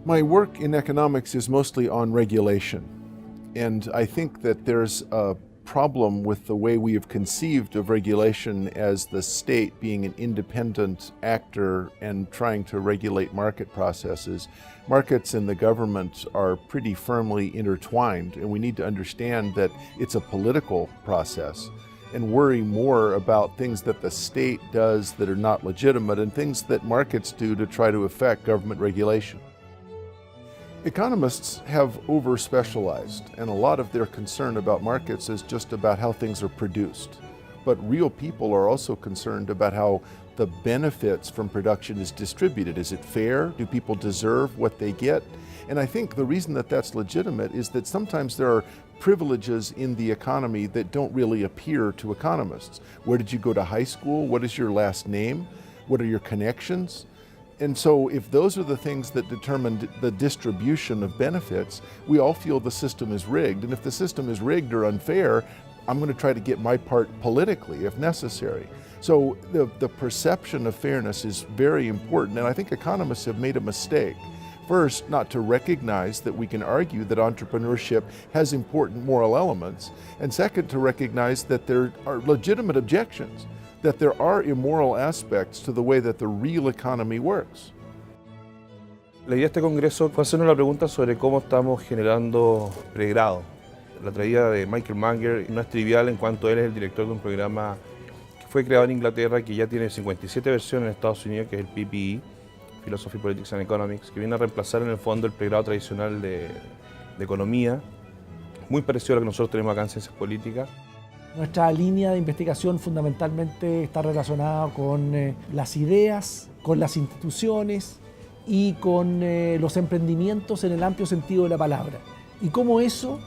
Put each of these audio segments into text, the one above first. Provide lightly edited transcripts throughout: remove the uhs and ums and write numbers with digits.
My work in economics is mostly on regulation, and I think that there's a problem with the way we have conceived of regulation as the state being an independent actor and trying to regulate market processes. Markets and the government are pretty firmly intertwined, and we need to understand that it's a political process and worry more about things that the state does that are not legitimate and things that markets do to try to affect government regulation. Economists have over-specialized, and a lot of their concern about markets is just about how things are produced. But real people are also concerned about how the benefits from production is distributed. Is it fair? Do people deserve what they get? And I think the reason that that's legitimate is that sometimes there are privileges in the economy that don't really appear to economists. Where did you go to high school? What is your last name? What are your connections? And so if those are the things that determine the distribution of benefits, we all feel the system is rigged. And if the system is rigged or unfair, I'm going to try to get my part politically if necessary. So the perception of fairness is very important, and I think economists have made a mistake. First, not to recognize that we can argue that entrepreneurship has important moral elements, and second, to recognize that there are legitimate objections, that there are immoral aspects to the way that the real economy works. La idea de este congreso fue hacernos la pregunta sobre cómo estamos generando pregrado. La traída de Michael Munger no es trivial en cuanto él es el director de un programa que fue creado en Inglaterra, que ya tiene 57 versiones en Estados Unidos, que es el PPE, Philosophy, Politics and Economics, que viene a reemplazar en el fondo el pregrado tradicional de Economía, muy parecido a lo que nosotros tenemos acá en Ciencias Políticas. Nuestra línea de investigación fundamentalmente está relacionada con las ideas, con las instituciones y con los emprendimientos en el amplio sentido de la palabra. Y cómo eso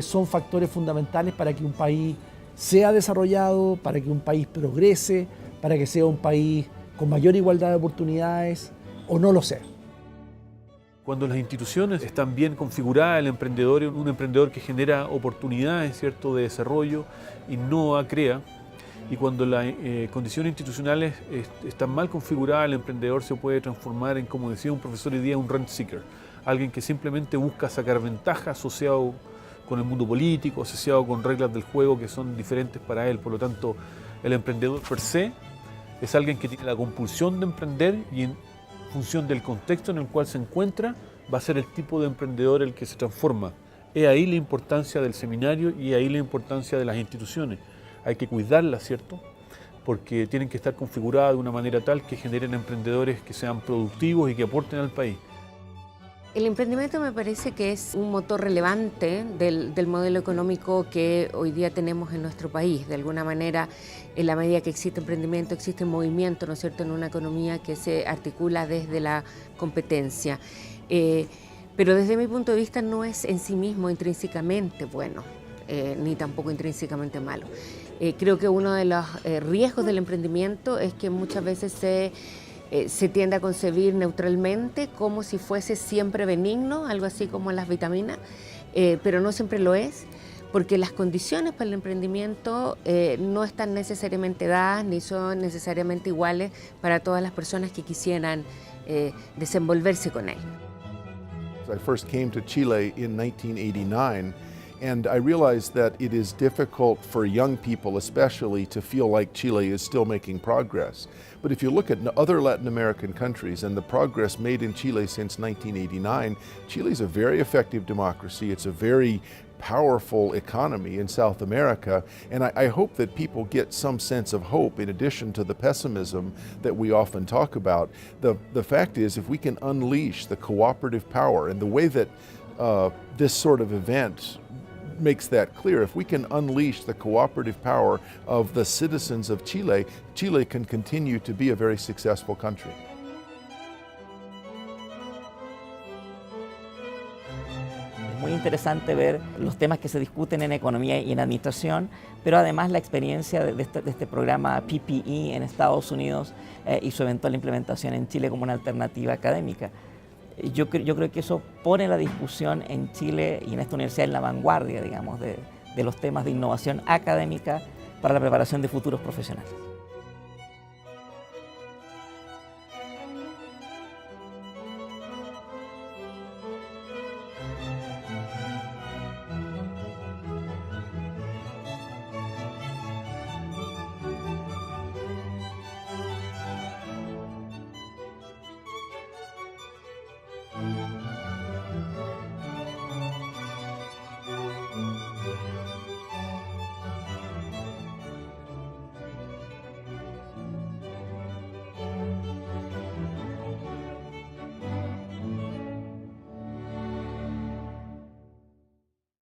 son factores fundamentales para que un país sea desarrollado, para que un país progrese, para que sea un país con mayor igualdad de oportunidades o no lo sea. Cuando las instituciones están bien configuradas, el emprendedor es un emprendedor que genera oportunidades, ¿cierto?, de desarrollo, innova, crea. Y cuando las condiciones institucionales están mal configuradas, el emprendedor se puede transformar en, como decía un profesor hoy día, un rent seeker. Alguien que simplemente busca sacar ventaja asociado con el mundo político, asociado con reglas del juego que son diferentes para él. Por lo tanto, el emprendedor per se es alguien que tiene la compulsión de emprender y en función del contexto en el cual se encuentra, va a ser el tipo de emprendedor el que se transforma. Es ahí la importancia del seminario y ahí la importancia de las instituciones. Hay que cuidarlas, ¿cierto? Porque tienen que estar configuradas de una manera tal que generen emprendedores que sean productivos y que aporten al país. El emprendimiento me parece que es un motor relevante del modelo económico que hoy día tenemos en nuestro país. De alguna manera, en la medida que existe emprendimiento, existe movimiento, ¿no es cierto?, en una economía que se articula desde la competencia. Pero desde mi punto de vista no es en sí mismo intrínsecamente bueno, ni tampoco intrínsecamente malo. Creo que uno de los riesgos del emprendimiento es que muchas veces se tiende a concebir neutralmente como si fuese siempre benigno, algo así como las vitaminas, pero no siempre lo es, porque las condiciones para el emprendimiento no están necesariamente dadas ni son necesariamente iguales para todas las personas que quisieran desenvolverse con él. I first came to Chile in 1989, and I realized that it is difficult for young people especially to feel like Chile is still making progress. But if you look at other Latin American countries and the progress made in Chile since 1989, Chile is a very effective democracy. It's a very powerful economy in South America, and I hope that people get some sense of hope in addition to the pessimism that we often talk about. The fact is, if we can unleash the cooperative power, and the way that this sort of event makes that clear, if we can unleash the cooperative power of the citizens of Chile, Chile can continue to be a very successful country. Muy interesante ver los temas que se discuten en economía y en administración, pero además la experiencia de este programa PPE en Estados Unidos y su eventual implementación en Chile como una alternativa académica. Yo creo que eso pone la discusión en Chile y en esta universidad en la vanguardia, digamos, de los temas de innovación académica para la preparación de futuros profesionales.